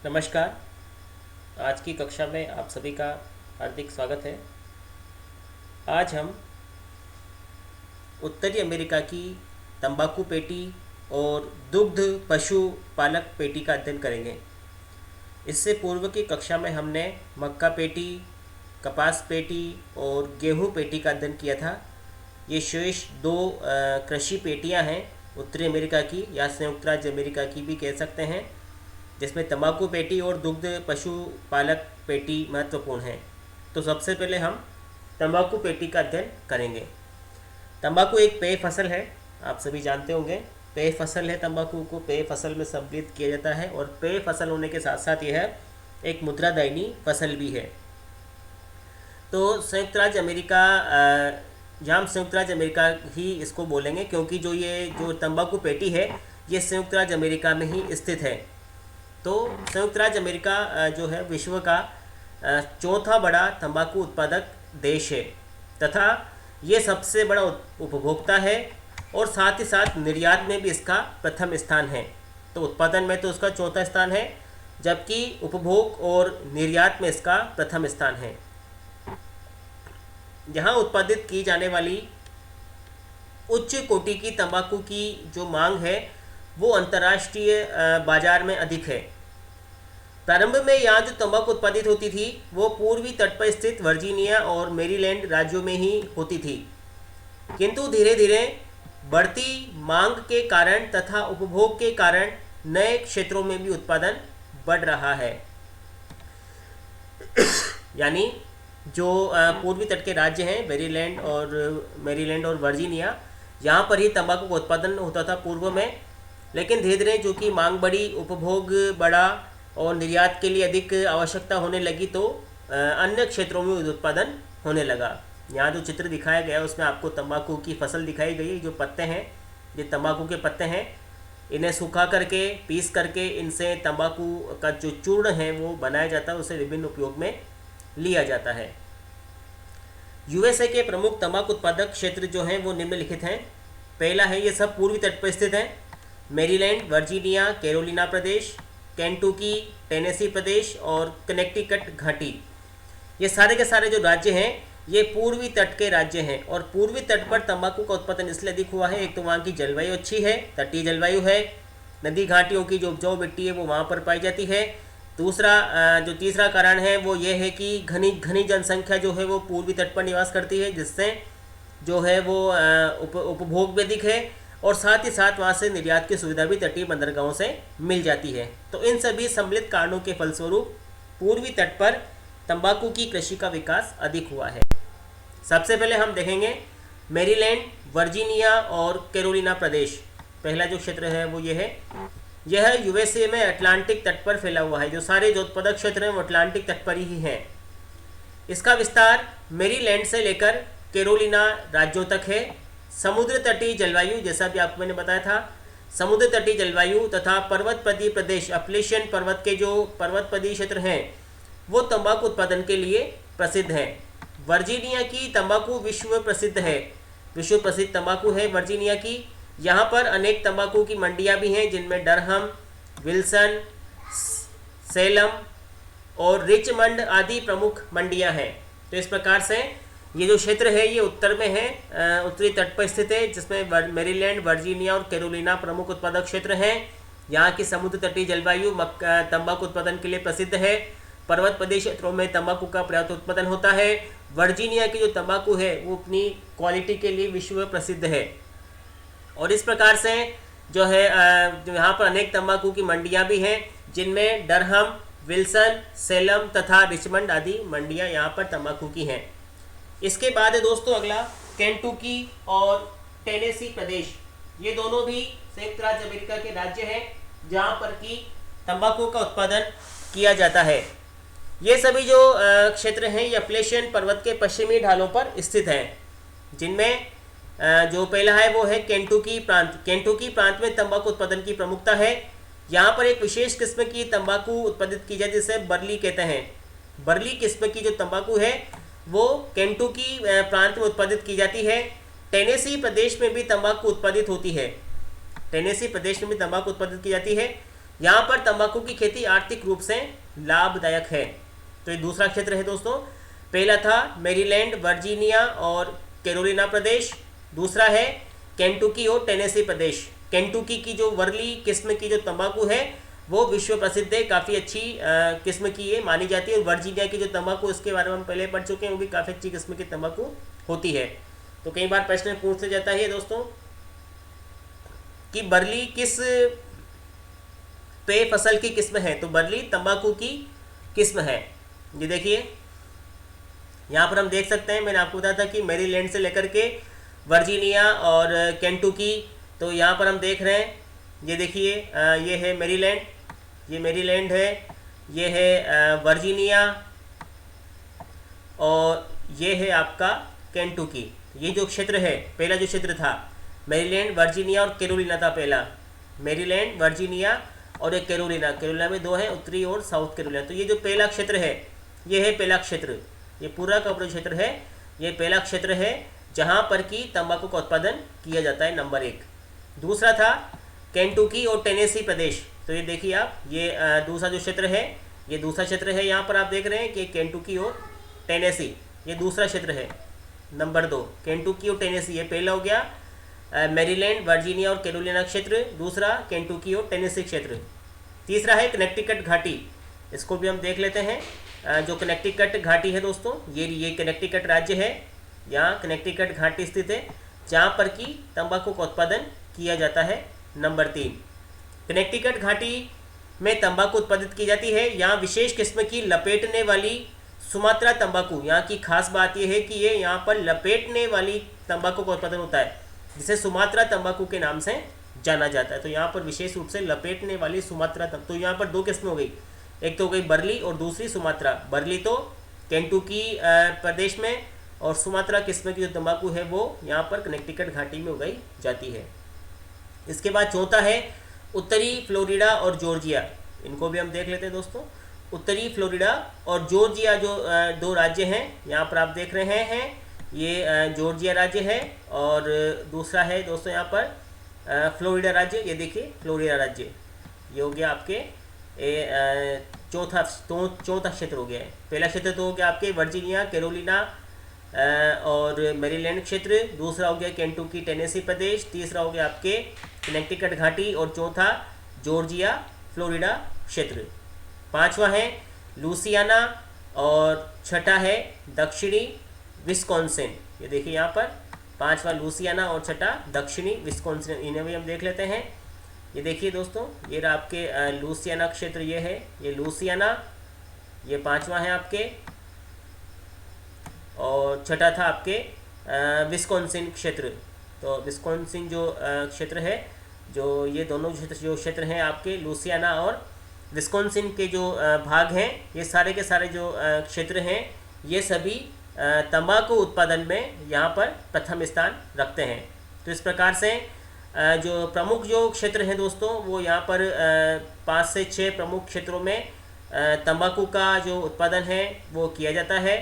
नमस्कार। आज की कक्षा में आप सभी का हार्दिक स्वागत है। आज हम उत्तरी अमेरिका की तंबाकू पेटी और दुग्ध पशु पालक पेटी का अध्ययन करेंगे। इससे पूर्व की कक्षा में हमने मक्का पेटी, कपास पेटी और गेहूं पेटी का अध्ययन किया था। ये शेष दो कृषि पेटियां हैं उत्तरी अमेरिका की या संयुक्त राज्य अमेरिका की भी कह सकते हैं, जिसमें तंबाकू पेटी और दुग्ध पशु पालक पेटी महत्वपूर्ण है। तो सबसे पहले हम तंबाकू पेटी का अध्ययन करेंगे। तंबाकू एक पेय फसल है, आप सभी जानते होंगे। पेय फसल है, तंबाकू को पेय फसल में सम्मिलित किया जाता है और पेय फसल होने के साथ साथ यह एक मुद्रादायिनी फसल भी है। तो संयुक्त राज्य अमेरिका, यहाँ हम संयुक्त राज्य अमेरिका ही इसको बोलेंगे, क्योंकि जो तंबाकू पेटी है ये संयुक्त राज्य अमेरिका में ही स्थित है। तो संयुक्त राज्य अमेरिका जो है विश्व का चौथा बड़ा तंबाकू उत्पादक देश है तथा ये सबसे बड़ा उपभोक्ता है और साथ ही साथ निर्यात में भी इसका प्रथम स्थान है। तो उत्पादन में तो उसका चौथा स्थान है, जबकि उपभोग और निर्यात में इसका प्रथम स्थान है। यहाँ उत्पादित की जाने वाली उच्च कोटि की तंबाकू की जो मांग है वो अंतर्राष्ट्रीय बाजार में अधिक है। प्रारंभ में यहाँ जो तंबाकू उत्पादित होती थी वो पूर्वी तट पर स्थित वर्जीनिया और मैरीलैंड राज्यों में ही होती थी, किंतु धीरे धीरे बढ़ती मांग के कारण तथा उपभोग के कारण नए क्षेत्रों में भी उत्पादन बढ़ रहा है। यानी जो पूर्वी तट के राज्य हैं मैरीलैंड और वर्जीनिया, यहाँ पर ही तंबाकू का उत्पादन होता था पूर्व में, लेकिन धीरे धीरे जो कि मांग बढ़ी, उपभोग बढ़ा और निर्यात के लिए अधिक आवश्यकता होने लगी, तो अन्य क्षेत्रों में उत्पादन होने लगा। यहाँ जो चित्र दिखाया गया है उसमें आपको तंबाकू की फसल दिखाई गई है। जो पत्ते हैं ये तंबाकू के पत्ते हैं, इन्हें सुखा करके पीस करके इनसे तंबाकू का जो चूर्ण है वो बनाया जाता है, उसे विभिन्न उपयोग में लिया जाता है। यूएसए के प्रमुख तंबाकू उत्पादक क्षेत्र जो हैं वो निम्नलिखित हैं। पहला है, ये सब पूर्वी तट पर स्थित हैं, मैरीलैंड, वर्जीनिया, कैरोलिना प्रदेश, केंटुकी, टेनेसी प्रदेश और कनेक्टिकट घाटी। ये सारे के सारे जो राज्य हैं ये पूर्वी तट के राज्य हैं और पूर्वी तट पर तंबाकू का उत्पादन इसलिए अधिक हुआ है। एक तो वहाँ की जलवायु अच्छी है, तटीय जलवायु है, नदी घाटियों की जो उपजाऊ मिट्टी है वो वहाँ पर पाई जाती है। जो तीसरा कारण है वो ये है कि घनी जनसंख्या जो है वो पूर्वी तट पर निवास करती है, जिससे जो है वो उपभोग भी अधिक है और साथ ही साथ वहाँ से निर्यात की सुविधा भी तटीय बंदरगाहों से मिल जाती है। तो इन सभी सम्मिलित कारणों के फलस्वरूप पूर्वी तट पर तंबाकू की कृषि का विकास अधिक हुआ है। सबसे पहले हम देखेंगे मैरीलैंड, वर्जीनिया और कैरोलिना प्रदेश। पहला जो क्षेत्र है वो ये है, यह यूएसए में अटलांटिक तट पर फैला हुआ है। जो सारे जो उत्पादक क्षेत्र हैं वो अटलांटिक तट पर ही हैं। इसका विस्तार मैरीलैंड से लेकर कैरोलिना राज्यों तक है। समुद्र तटीय जलवायु, जैसा भी आपको मैंने बताया था, समुद्र तटीय जलवायु तथा पर्वतपदीय प्रदेश, अपलेशियन पर्वत के जो पर्वतपदीय क्षेत्र हैं वो तंबाकू उत्पादन के लिए प्रसिद्ध हैं। वर्जीनिया की तंबाकू विश्व प्रसिद्ध है, विश्व प्रसिद्ध तंबाकू है वर्जीनिया की। यहाँ पर अनेक तंबाकू की मंडियाँ भी हैं, जिनमें डरहम, विल्सन, सेलम और रिचमंड आदि प्रमुख मंडियाँ हैं। तो इस प्रकार से ये जो क्षेत्र है ये उत्तर में है, उत्तरी तट पर स्थित है, जिसमें मैरीलैंड, वर्जीनिया और कैरोलिना प्रमुख उत्पादक क्षेत्र हैं। यहाँ की समुद्र तटीय जलवायु तंबाकू उत्पादन के लिए प्रसिद्ध है। पर्वत प्रदेश क्षेत्रों में तंबाकू का पर्याप्त उत्पादन होता है। वर्जीनिया की जो तंबाकू है वो अपनी क्वालिटी के लिए विश्व प्रसिद्ध है। और इस प्रकार से जो है जो यहाँ पर अनेक तंबाकू की मंडियाँ भी हैं, जिनमें डरहम, विल्सन, सेलम तथा रिचमंड आदि मंडियाँ यहाँ पर तंबाकू की हैं। इसके बाद है दोस्तों अगला केंटुकी और टेनेसी प्रदेश। ये दोनों भी संयुक्त राज्य अमेरिका के राज्य हैं जहाँ पर कि तंबाकू का उत्पादन किया जाता है। ये सभी जो क्षेत्र हैं ये अपलेशियन पर्वत के पश्चिमी ढालों पर स्थित हैं, जिनमें जो पहला है वो है केंटुकी प्रांत। केंटुकी प्रांत में तंबाकू उत्पादन की प्रमुखता है। यहाँ पर एक विशेष किस्म की तंबाकू उत्पादित की जाती है जिसे बर्ली कहते हैं। बर्ली किस्म की जो तंबाकू है वो केंटुकी प्रांत में उत्पादित की जाती है। टेनेसी प्रदेश में भी तंबाकू उत्पादित होती है। टेनेसी प्रदेश में भी तंबाकू उत्पादित की जाती है। यहाँ पर तंबाकू की खेती आर्थिक रूप से लाभदायक है। तो ये दूसरा क्षेत्र है दोस्तों। पहला था मैरीलैंड, वर्जीनिया और कैरोलिना प्रदेश। दूसरा है केंटुकी और टेनेसी प्रदेश। केंटुकी की जो वर्ली किस्म की जो तंबाकू है वो विश्व प्रसिद्ध है, काफ़ी अच्छी किस्म की ये मानी जाती है। और वर्जीनिया की जो तंबाकू, इसके बारे में हम पहले पढ़ चुके हैं, वो भी काफ़ी अच्छी किस्म की तंबाकू होती है। तो कई बार प्रश्न पूछते जाता है दोस्तों कि बर्ली किस पेय फसल की किस्म है। तो बर्ली तंबाकू की किस्म है। ये देखिए यहाँ पर हम देख सकते हैं, मैंने आपको बताया था कि मैरीलैंड से लेकर के वर्जीनिया और केंटुकी, तो यहाँ पर हम देख रहे हैं, ये देखिए ये है मैरीलैंड, ये मैरीलैंड है, ये है वर्जीनिया और ये है आपका केंटुकी। ये जो क्षेत्र है, पहला जो क्षेत्र था मैरीलैंड, वर्जीनिया और कैरोलिना था पहला। मैरीलैंड, वर्जीनिया और एक कैरोलिना, कैरोलिना में दो हैं, उत्तरी और साउथ कैरोलिना। तो ये जो पहला क्षेत्र है, ये है पहला क्षेत्र, ये पूरा का पूरा क्षेत्र है, ये पहला क्षेत्र है जहाँ पर कि तंबाकू का उत्पादन किया जाता है, नंबर 1। दूसरा था केंटुकी और टेनेसी प्रदेश। तो ये देखिए आप, ये दूसरा जो क्षेत्र है, ये दूसरा क्षेत्र है। यहाँ पर आप देख रहे हैं कि केंटुकी और टेनेसी, ये दूसरा क्षेत्र है, नंबर 2। केंटुकी और टेनेसी, ये पहला हो गया मैरीलैंड, वर्जीनिया और कैरोलिना क्षेत्र। दूसरा केंटुकी और टेनेसी क्षेत्र। तीसरा है कनेक्टिकट घाटी, इसको भी हम देख लेते हैं। जो कनेक्टिकट घाटी है दोस्तों, ये कनेक्टिकट राज्य है, यहाँ कनेक्टिकट घाटी स्थित है, जहाँ पर कि तंबाकू का उत्पादन किया जाता है, नंबर 3। कनेक्टिकट घाटी में तंबाकू उत्पादित की जाती है। यहाँ विशेष किस्म की लपेटने वाली सुमात्रा तंबाकू, यहाँ की खास बात यह है कि ये यहाँ पर लपेटने वाली तंबाकू का उत्पादन होता है, जिसे सुमात्रा तंबाकू के नाम से जाना जाता है। तो यहाँ पर विशेष रूप से लपेटने वाली सुमात्रा तो यहाँ पर 2 किस्में हो गई, एक तो हो गई बर्ली और दूसरी सुमात्रा। बर्ली तो केंटुकी प्रदेश में, और सुमात्रा किस्म की जो तंबाकू है वो यहाँ पर कनेक्टिकट घाटी में उगाई जाती है। इसके बाद चौथा है उत्तरी फ्लोरिडा और जॉर्जिया, इनको भी हम देख लेते हैं दोस्तों। उत्तरी फ्लोरिडा और जॉर्जिया जो 2 राज्य हैं, यहाँ पर आप देख रहे हैं, ये जॉर्जिया राज्य है और दूसरा है दोस्तों यहाँ पर फ्लोरिडा राज्य। ये देखिए फ्लोरिडा राज्य, ये हो गया आपके चौथा क्षेत्र हो गया है। पहला क्षेत्र तो हो गया आपके वर्जीनिया, कैरोलिना और मैरीलैंड क्षेत्र। दूसरा हो गया केंटुकी, टेनेसी प्रदेश। तीसरा हो गया आपके कनेक्टिकट घाटी और चौथा जॉर्जिया, फ्लोरिडा क्षेत्र। 5वां है लुसियाना और छठा है दक्षिणी विस्कॉन्सिन। ये देखिए यहाँ पर 5वां लुसियाना और छठा दक्षिणी विस्कॉन्सिन, इन्हें भी हम देख लेते हैं। ये देखिए दोस्तों, ये रहा आपके लुसियाना क्षेत्र, ये है, ये लुसियाना, ये 5वां है आपके, और छठा था आपके विस्कॉन्सिन क्षेत्र। तो विस्कॉन्सिन जो क्षेत्र है, जो ये दोनों जो क्षेत्र हैं आपके लुसियाना और विस्कॉन्सिन के जो भाग हैं, ये सारे के सारे जो क्षेत्र हैं, ये सभी तंबाकू उत्पादन में यहाँ पर प्रथम स्थान रखते हैं। तो इस प्रकार से जो प्रमुख जो क्षेत्र हैं दोस्तों, वो यहाँ पर 5 से 6 प्रमुख क्षेत्रों में तंबाकू का जो उत्पादन है वो किया जाता है,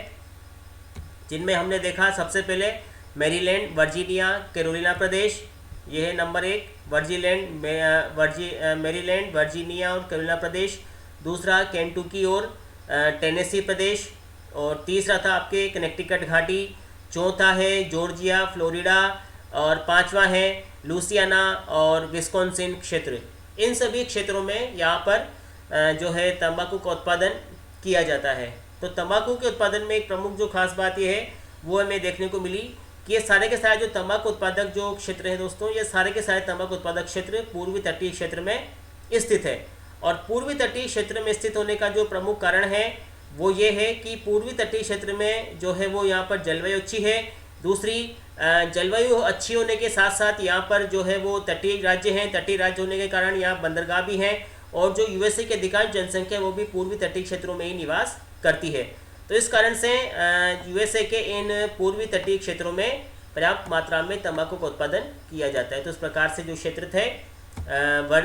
जिनमें हमने देखा सबसे पहले मैरीलैंड, वर्जीनिया, कैरोलिना प्रदेश, ये है नंबर 1 मैरीलैंड, वर्जीनिया और कैरोलिना प्रदेश। दूसरा केंटुकी और टेनेसी प्रदेश, और तीसरा था आपके कनेक्टिकट घाटी। चौथा है जॉर्जिया, फ्लोरिडा, और 5वां है लुसियाना और विस्कॉन्सिन क्षेत्र। इन सभी क्षेत्रों में यहाँ पर जो है तंबाकू का उत्पादन किया जाता है। तो तंबाकू के उत्पादन में एक प्रमुख जो खास बात यह है वो हमें देखने को मिली कि ये सारे के सारे जो तंबाकू उत्पादक जो क्षेत्र हैं दोस्तों, ये सारे के सारे तंबाकू उत्पादक क्षेत्र पूर्वी तटीय क्षेत्र में स्थित है। और पूर्वी तटीय क्षेत्र में स्थित होने का जो प्रमुख कारण है वो ये है कि पूर्वी तटीय क्षेत्र में जो है वो यहाँ पर जलवायु अच्छी है। दूसरी, जलवायु अच्छी होने के साथ साथ यहाँ पर जो है वो तटीय राज्य हैं, तटीय राज्य होने के कारण यहाँ बंदरगाह भी हैं, और जो यूएसए की अधिकांश जनसंख्या वो भी पूर्वी तटीय क्षेत्रों में ही निवास करती है। तो इस कारण से यूएसए के इन पूर्वी तटीय क्षेत्रों में पर्याप्त मात्रा में तंबाकू का उत्पादन किया जाता है। तो इस प्रकार से जो क्षेत्र थे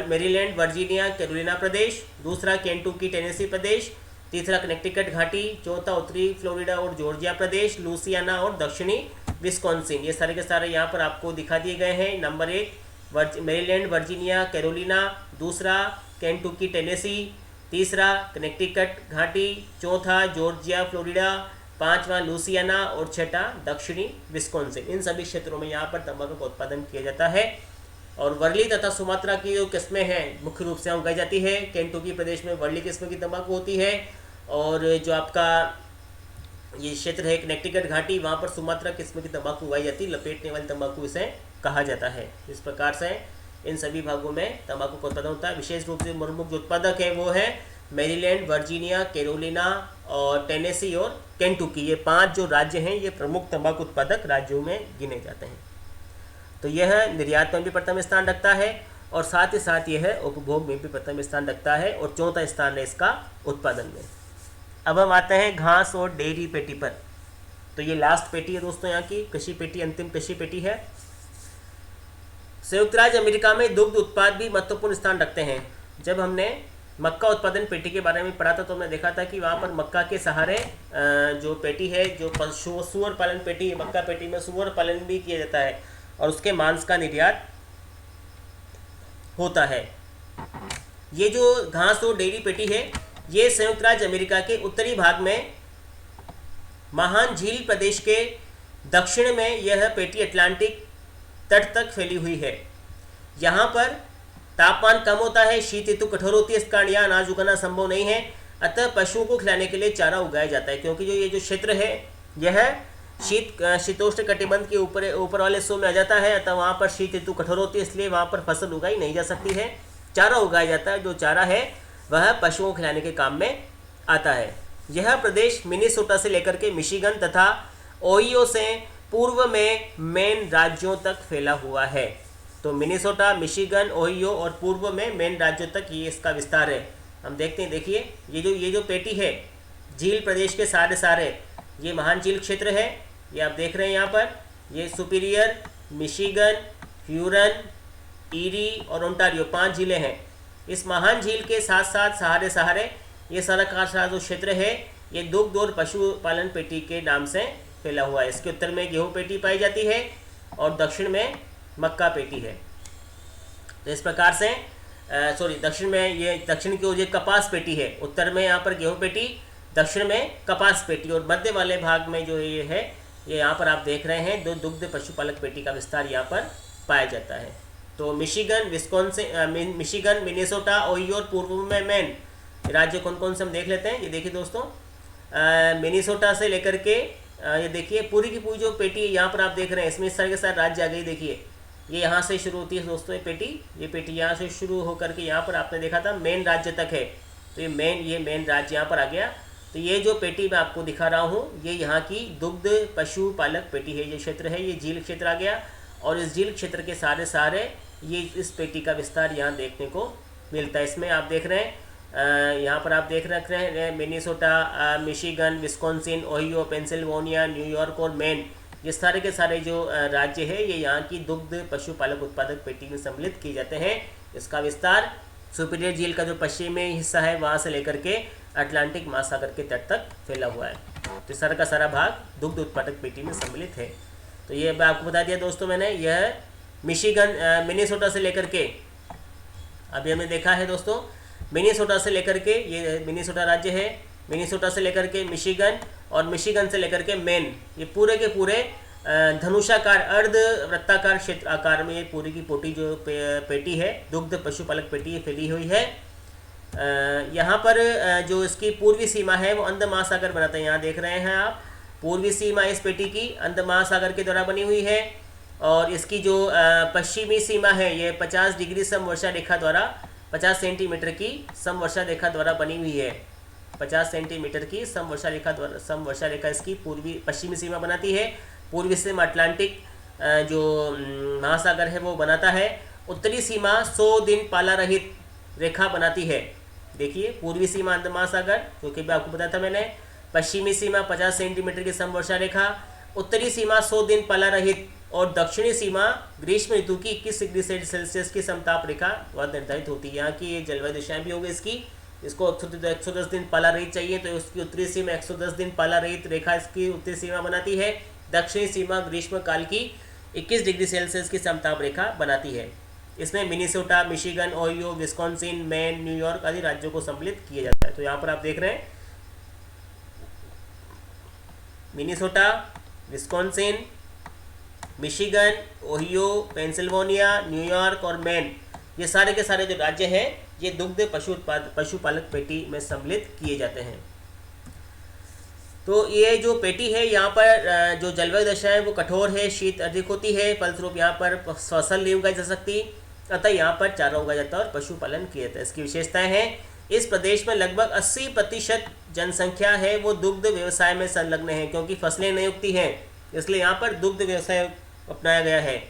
मैरीलैंड, वर्जीनिया, कैरोलिना प्रदेश, दूसरा केंटुकी, टेनेसी प्रदेश, तीसरा कनेक्टिकट घाटी, चौथा उत्तरी फ्लोरिडा और जॉर्जिया प्रदेश, लुसियाना और दक्षिणी विस्कॉन्सिन, ये सारे के सारे यहाँ पर आपको दिखा दिए गए हैं। नंबर 1 मेरीलैंड, वर्जीनिया, कैरोलिना, दूसरा केंटुकी, टेनेसी, तीसरा कनेक्टिकट घाटी, चौथा जॉर्जिया, फ्लोरिडा, पांचवा लुसियाना और छठा दक्षिणी विस्कॉन्सिन। इन सभी क्षेत्रों में यहाँ पर तंबाकू का उत्पादन किया जाता है। और वर्ली तथा सुमात्रा की जो किस्में हैं मुख्य रूप से उगाई जाती है। केंटुकी प्रदेश में वर्ली किस्म की तंबाकू होती है, और जो आपका ये क्षेत्र है कनेक्टिकट घाटी, वहाँ पर सुमात्रा किस्म की तंबाकू उगाई जाती है। लपेटने वाली तंबाकू इसे कहा जाता है। इस प्रकार से इन सभी भागों में तंबाकू का उत्पादन होता है। विशेष रूप से प्रमुख जो उत्पादक है वो है मेरीलैंड, वर्जीनिया, कैरोलिना और टेनेसी और केंटुकी। ये 5 जो राज्य हैं ये प्रमुख तंबाकू उत्पादक राज्यों में गिने जाते हैं। तो यह निर्यात में भी प्रथम स्थान रखता है, और साथ ही साथ यह उपभोग में भी प्रथम स्थान रखता है, और चौथा स्थान है इसका उत्पादन में। अब हम आते हैं घास और डेयरी पेटी पर। तो ये लास्ट पेटी है दोस्तों, यहाँ की कृषि पेटी, अंतिम कृषि पेटी है। संयुक्त राज्य अमेरिका में दुग्ध उत्पाद भी महत्वपूर्ण स्थान रखते हैं। जब हमने मक्का उत्पादन पेटी के बारे में पढ़ा था तो हमने देखा था कि वहाँ पर मक्का के सहारे जो पेटी है, जो सुअर पालन पेटी है, मक्का पेटी में सुअर पालन भी किया जाता है और उसके मांस का निर्यात होता है। ये जो घास और डेयरी पेटी है ये संयुक्त राज्य अमेरिका के उत्तरी भाग में महान झील प्रदेश के दक्षिण में यह पेटी अटलांटिक तट तक फैली हुई है। यहाँ पर तापमान कम होता है, शीत ऋतु कठोर होती है, इस कारण यहाँ अनाज उगाना संभव नहीं है। अतः पशुओं को खिलाने के लिए चारा उगाया जाता है, क्योंकि ये जो क्षेत्र है यह शीतोष्ण कटिबंध के ऊपर वाले हिस्सों में आ जाता है। अतः वहाँ पर शीत ऋतु कठोर होती है, इसलिए वहाँ पर फसल उगाई नहीं जा सकती है। चारा उगाया जाता है, जो चारा है वह पशुओं को खिलाने के काम में आता है। यह प्रदेश मिनेसोटा से लेकर के मिशिगन तथा ओहियो से पूर्व में मेन राज्यों तक फैला हुआ है। तो मिनेसोटा, मिशिगन, ओहियो और पूर्व में मेन राज्यों तक ये इसका विस्तार है। हम देखते हैं, देखिए ये जो पेटी है झील प्रदेश के सारे ये महान झील क्षेत्र है। ये आप देख रहे हैं यहाँ पर, ये सुपीरियर, मिशिगन, ह्यूरन, ईरी और ओंटारियो 5 झीलें हैं। इस महान झील के साथ साथ सहारे ये सारा का सारा जो क्षेत्र है ये दुग्ध और पशुपालन पेटी के नाम से फैला हुआ है। इसके उत्तर में गेहूं पेटी पाई जाती है और दक्षिण में मक्का पेटी है। तो इस प्रकार से दक्षिण में ये दक्षिण की ओर ये कपास पेटी है, उत्तर में यहाँ पर गेहूं पेटी, दक्षिण में कपास पेटी, और मध्य वाले भाग में जो ये है ये यहाँ पर आप देख रहे हैं, दो दुग्ध पशुपालक पेटी का विस्तार यहाँ पर पाया जाता है। तो मिशिगन, मिशिगन, मिनेसोटा, ओहियो और पूर्व में मेन राज्य कौन कौन से हम देख लेते हैं। ये देखिए दोस्तों, मिनेसोटा से लेकर के ये देखिए पूरी की पूरी जो पेटी यहाँ पर आप देख रहे हैं, इसमें इस तरह के साथ राज्य आ गई। देखिए ये यहाँ से शुरू होती है दोस्तों, ये पेटी यहाँ से शुरू होकर के यहाँ पर आपने देखा था मेन राज्य तक है। तो ये मेन राज्य यहाँ पर आ गया। तो ये जो पेटी मैं आपको दिखा रहा हूँ ये यहाँ की दुग्ध पशुपालक पेटी है। ये क्षेत्र है, ये झील क्षेत्र आ गया, और इस झील क्षेत्र के सारे ये इस पेटी का विस्तार यहाँ देखने को मिलता है। इसमें आप देख रहे हैं, यहाँ पर आप देख रहे हैं Minnesota, Michigan, Wisconsin, Ohio, Pennsylvania, New York और मेन, ये सारे के सारे जो राज्य है ये यहाँ की दुग्ध पशुपालक उत्पादक पेटी में सम्मिलित किए जाते हैं। इसका विस्तार सुपीरियर झील का जो पश्चिमी हिस्सा है वहाँ से लेकर के अटलांटिक महासागर के तट तक फैला हुआ है। तो सारा का सारा भाग दुग्ध उत्पादक पेटी में सम्मिलित है। तो ये मैं आपको बता दिया दोस्तों मैंने, यह मिनेसोटा से लेकर के, अभी हमने देखा है दोस्तों, मिनेसोटा से लेकर के, ये मिनेसोटा राज्य है, मिनेसोटा से लेकर के मिशिगन और मिशिगन से लेकर के मेन, ये पूरे के पूरे धनुषाकार अर्ध वृत्ताकार क्षेत्र आकार में ये पूरी की पोटी जो पेटी है दुग्ध पशुपालक पेटी फैली हुई है। यहाँ पर जो इसकी पूर्वी सीमा है वो अंध महासागर बनाता है। यहाँ देख रहे हैं आप, पूर्वी सीमा इस पेटी की अंध महासागर के द्वारा बनी हुई है, और इसकी जो पश्चिमी सीमा है ये 50 डिग्री समवर्षा रेखा द्वारा 50 सेंटीमीटर की समवर्षा रेखा द्वारा बनी हुई है। 50 सेंटीमीटर की समवर्षा रेखा इसकी पश्चिमी सीमा बनाती है। पूर्वी सीमा अटलांटिक जो महासागर है वो बनाता है। उत्तरी सीमा 100 दिन पाला रहित रेखा बनाती है। देखिए पूर्वी सीमा अंध महासागर, जो कि आपको बताया था मैंने, पश्चिमी सीमा 50 सेंटीमीटर की समवर्षा रेखा, उत्तरी सीमा 100 दिन पाला रहित, और दक्षिणी सीमा ग्रीष्म ऋतु की 21 डिग्री सेल्सियस की समताप रेखा द्वारा निर्धारित होती है। यहाँ की ये जलवायु दिशाएं भी होगी इसको 110 दिन पाला रहित चाहिए, तो उसकी उत्तरी सीमा 110 दिन पाला रहित रेखा इसकी उत्तरी सीमा बनाती है। दक्षिणी सीमा ग्रीष्म काल की 21 डिग्री सेल्सियस की समताप रेखा बनाती है। इसमें Minnesota, Michigan, Ohio, Wisconsin, man, New York आदि राज्यों को सम्मिलित किया जाता है। तो यहाँ पर आप देख रहे हैं Minnesota, Wisconsin, Michigan, Ohio, Pennsylvania, New York और मैन, ये सारे के सारे जो राज्य हैं ये दुग्ध पशुपालक पेटी में सम्मिलित किए जाते हैं। तो ये जो पेटी है यहाँ पर जो जलवायु दशा है वो कठोर है, शीत अधिक होती है, फलस्वरूप यहाँ पर फसल नहीं उगाई जा सकती, अतः यहाँ पर चारा उगाया जाता है और पशुपालन किया जाता है। इसकी विशेषताएं हैं, इस प्रदेश में लगभग 80% जनसंख्या है वो दुग्ध व्यवसाय में संलग्न है, क्योंकि फसलें नहीं उगती हैं इसलिए यहाँ पर दुग्ध व्यवसाय अपनाया गया है।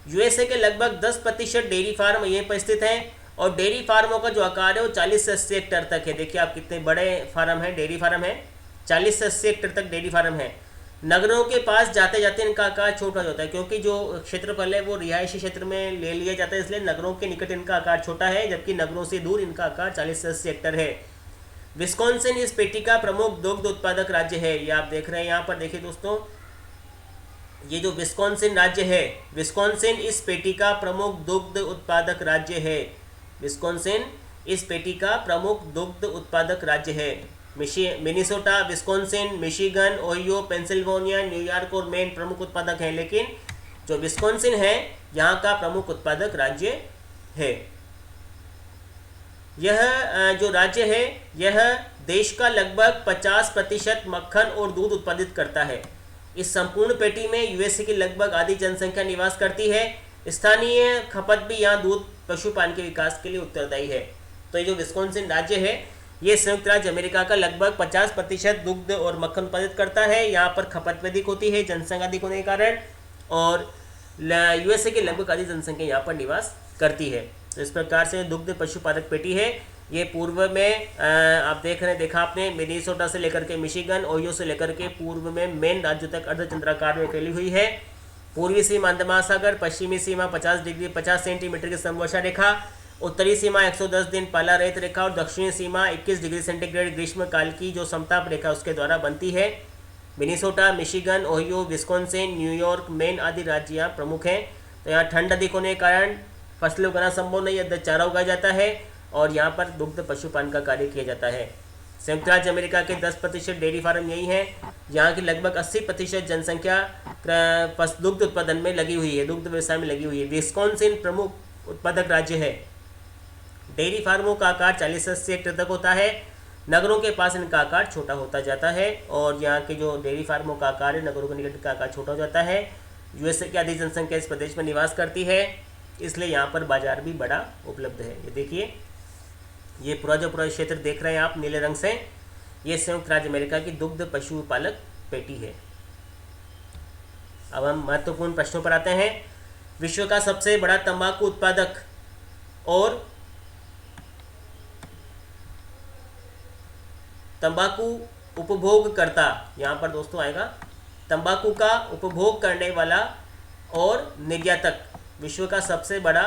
यूएसए के लगभग 10% डेयरी फार्म यहीं पर स्थित हैं और डेयरी फार्मों का जो आकार है वो 40 से 80 हेक्टेयर तक है। देखिए आप कितने बड़े फार्म हैं, डेयरी फार्म है, 40 से 80 हेक्टेयर तक डेयरी फार्म है। नगरों के पास जाते जाते इनका आकार छोटा होता है, क्योंकि जो क्षेत्रफल है वो रिहायशी क्षेत्र में ले लिया जाता है, इसलिए नगरों के निकट इनका आकार छोटा है, जबकि नगरों से दूर इनका आकार 40 से 80 हेक्टेयर है। विस्कॉन्सिन इस पेटी का प्रमुख दुग्ध उत्पादक राज्य है। ये आप देख रहे हैं यहाँ पर, देखिए दोस्तों, ये जो विस्कॉन्सिन राज्य है, विस्कॉन्सिन इस पेटी का प्रमुख दुग्ध उत्पादक राज्य है। विस्कॉन्सिन इस पेटी का प्रमुख दुग्ध उत्पादक राज्य है। Minnesota, Wisconsin, Michigan, Ohio, Pennsylvania, New York और मैन प्रमुख उत्पादक हैं, लेकिन जो विस्कॉन्सिन है यहाँ का प्रमुख उत्पादक राज्य है। यह जो राज्य है यह देश का लगभग 50% मक्खन और दूध उत्पादित करता है। इस संपूर्ण पेटी में यूएसए की लगभग आधी जनसंख्या निवास करती है। स्थानीय खपत भी यहाँ दूध पशुपालन के विकास के लिए उत्तरदायी है। तो ये जो विस्कॉन्सिन राज्य है ये संयुक्त राज्य अमेरिका का लगभग 50% दुग्ध और मक्खन उत्पादित करता है। यहाँ पर खपत अधिक होती है जनसंख्या अधिक होने के कारण, और यूएसए की लगभग आधी जनसंख्या यहाँ पर निवास करती है। तो इस प्रकार से दुग्ध पशुपालक पेटी है। ये पूर्व में आप देख रहे हैं, देखा आपने, मिनीसोटा से लेकर के मिशिगन, ओहियो से लेकर के पूर्व में मेन राज्यों तक अर्धचंद्राकार में फैली हुई है। पूर्वी सीमा अंडमान महासागर, पश्चिमी सीमा 50 सेंटीमीटर की समवर्षा रेखा, उत्तरी सीमा 110 दिन पाला रहित रेखा और दक्षिणी सीमा 21 डिग्री सेंटीग्रेड ग्रीष्म काल की जो समताप रेखा उसके द्वारा बनती है। Minnesota, Michigan, Ohio, Wisconsin, New York, man आदि राज्य यहाँ प्रमुख हैं। तो यहाँ ठंड अधिक होने के कारण फसलें उगाना संभव नहीं है, चारा उगाया जाता है और यहाँ पर दुग्ध पशुपालन का कार्य किया जाता है। संयुक्त राज्य अमेरिका के 10% डेयरी फार्म यही हैं। यहाँ की लगभग 80% जनसंख्या दुग्ध उत्पादन में लगी हुई है, दुग्ध व्यवसाय में लगी हुई है। विस्कॉन्सिन प्रमुख उत्पादक राज्य है। डेयरी फार्मों का आकार 40 से 80 हेक्टेयर तक होता है। नगरों के पास इनका आकार छोटा होता जाता है और यहाँ के जो डेयरी फार्मों का आकार है नगरों के निकट का आकार छोटा हो जाता है। यूएसए की आधी जनसंख्या इस प्रदेश में निवास करती है, इसलिए यहाँ पर बाजार भी बड़ा उपलब्ध है। ये देखिए, ये पूरा क्षेत्र देख रहे हैं आप नीले रंग से, ये संयुक्त राज्य अमेरिका की दुग्ध पशुपालक पेटी है। अब हम महत्वपूर्ण प्रश्नों पर आते हैं। विश्व का सबसे बड़ा तंबाकू उत्पादक और तंबाकू उपभोगकर्ता, यहाँ पर दोस्तों आएगा तंबाकू का उपभोग करने वाला और निर्यातक। विश्व का सबसे बड़ा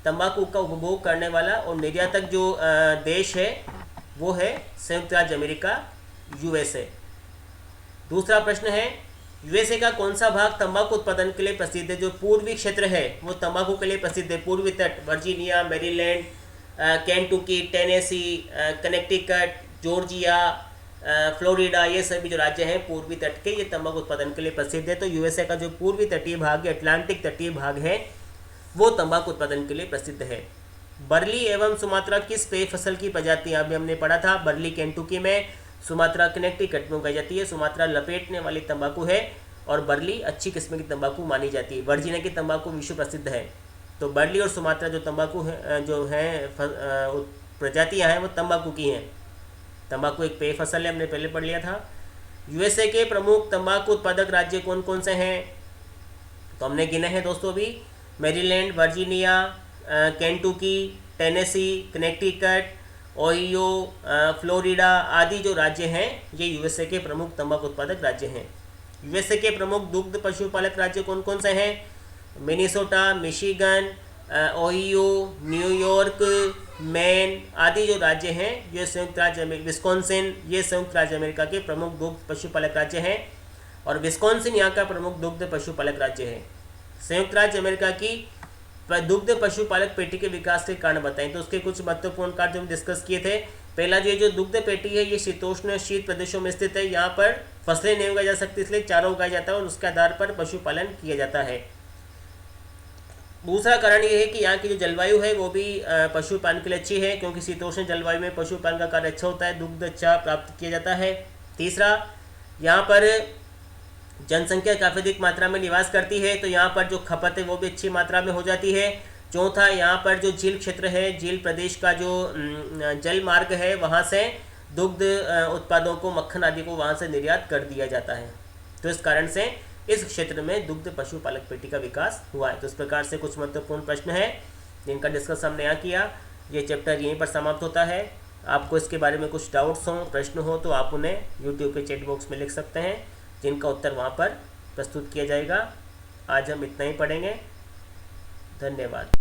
तंबाकू का उपभोग करने वाला और निर्यातक जो देश है वो है संयुक्त राज्य अमेरिका, यूएसए। दूसरा प्रश्न है, यूएसए का कौन सा भाग तंबाकू उत्पादन के लिए प्रसिद्ध है? जो पूर्वी क्षेत्र है वो तंबाकू के लिए प्रसिद्ध है। पूर्वी तट, Virginia, Maryland, Kentucky, Tennessee, Connecticut, Georgia, Florida, ये सभी जो राज्य हैं पूर्वी तट के, ये तंबाकू उत्पादन के लिए प्रसिद्ध है। तो यूएसए का जो पूर्वी तटीय भाग है, अटलांटिक तटीय भाग है, वो तंबाकू उत्पादन के लिए प्रसिद्ध है। बर्ली एवं सुमात्रा किस पेय फसल की प्रजाति? अभी हमने पढ़ा था, बर्ली केंटुकी में, सुमात्रा कनेक्टिकट में उगाई जाती है। सुमात्रा लपेटने वाली तंबाकू है और बर्ली अच्छी किस्म की तंबाकू मानी जाती है। वर्जीनिया की तंबाकू विश्व प्रसिद्ध है। तो बर्ली और सुमात्रा जो तंबाकू है, जो हैं प्रजातियाँ हैं, वो तंबाकू की हैं। तंबाकू एक पेय फसल है, हमने पहले पढ़ लिया था। यूएसए के प्रमुख तंबाकू उत्पादक राज्य कौन कौन से हैं? तो हमने गिने हैं दोस्तों अभी, Maryland, Virginia, Kentucky, Tennessee, Connecticut, Ohio, Florida आदि जो राज्य हैं ये यूएसए के प्रमुख तंबाकू उत्पादक राज्य हैं। यूएसए के प्रमुख दुग्ध पशुपालक राज्य कौन कौन से हैं? Minnesota, Michigan, Ohio, New York, man आदि जो राज्य हैं ये संयुक्त राज्य, विस्कॉन्सिन, ये संयुक्त राज्य अमेरिका के प्रमुख दुग्ध पशुपालक राज्य हैं और विस्कॉन्सिन यहाँ का प्रमुख दुग्ध पशुपालक राज्य है। संयुक्त राज्य अमेरिका की दुग्ध पशुपालक पेटी के विकास के कारण बताएं। तो उसके कुछ महत्वपूर्ण कार्य जो हम डिस्कस किए थे, पहला जो दुग्ध पेटी है ये शीतोष्ण शीत प्रदेशों में स्थित है। यहाँ पर फसलें नहीं उगाई जा सकती, इसलिए चारा उगाया जाता है और उसके आधार पर पशुपालन किया जाता है। दूसरा कारण ये है कि यहाँ की जो जलवायु है वो भी पशुपालन के लिए अच्छी है, क्योंकि शीतोष्ण जलवायु में पशुपालन का कार्य अच्छा होता है, दुग्ध अच्छा प्राप्त किया जाता है। तीसरा, यहाँ पर जनसंख्या काफ़ी अधिक मात्रा में निवास करती है, तो यहाँ पर जो खपत है वो भी अच्छी मात्रा में हो जाती है। चौथा, यहाँ पर जो झील क्षेत्र है, झील प्रदेश का जो जल मार्ग है, वहाँ से दुग्ध उत्पादों को, मक्खन आदि को वहाँ से निर्यात कर दिया जाता है। तो इस कारण से इस क्षेत्र में दुग्ध पशुपालक पेटी का विकास हुआ है। तो इस प्रकार से कुछ महत्वपूर्ण प्रश्न हैं जिनका डिस्कस हमने यहाँ किया। ये चैप्टर यहीं पर समाप्त होता है। आपको इसके बारे में कुछ डाउट्स हों, प्रश्न हो, तो आप उन्हें यूट्यूब के चैट बॉक्स में लिख सकते हैं, जिनका उत्तर वहाँ पर प्रस्तुत किया जाएगा। आज हम इतना ही पढ़ेंगे। धन्यवाद।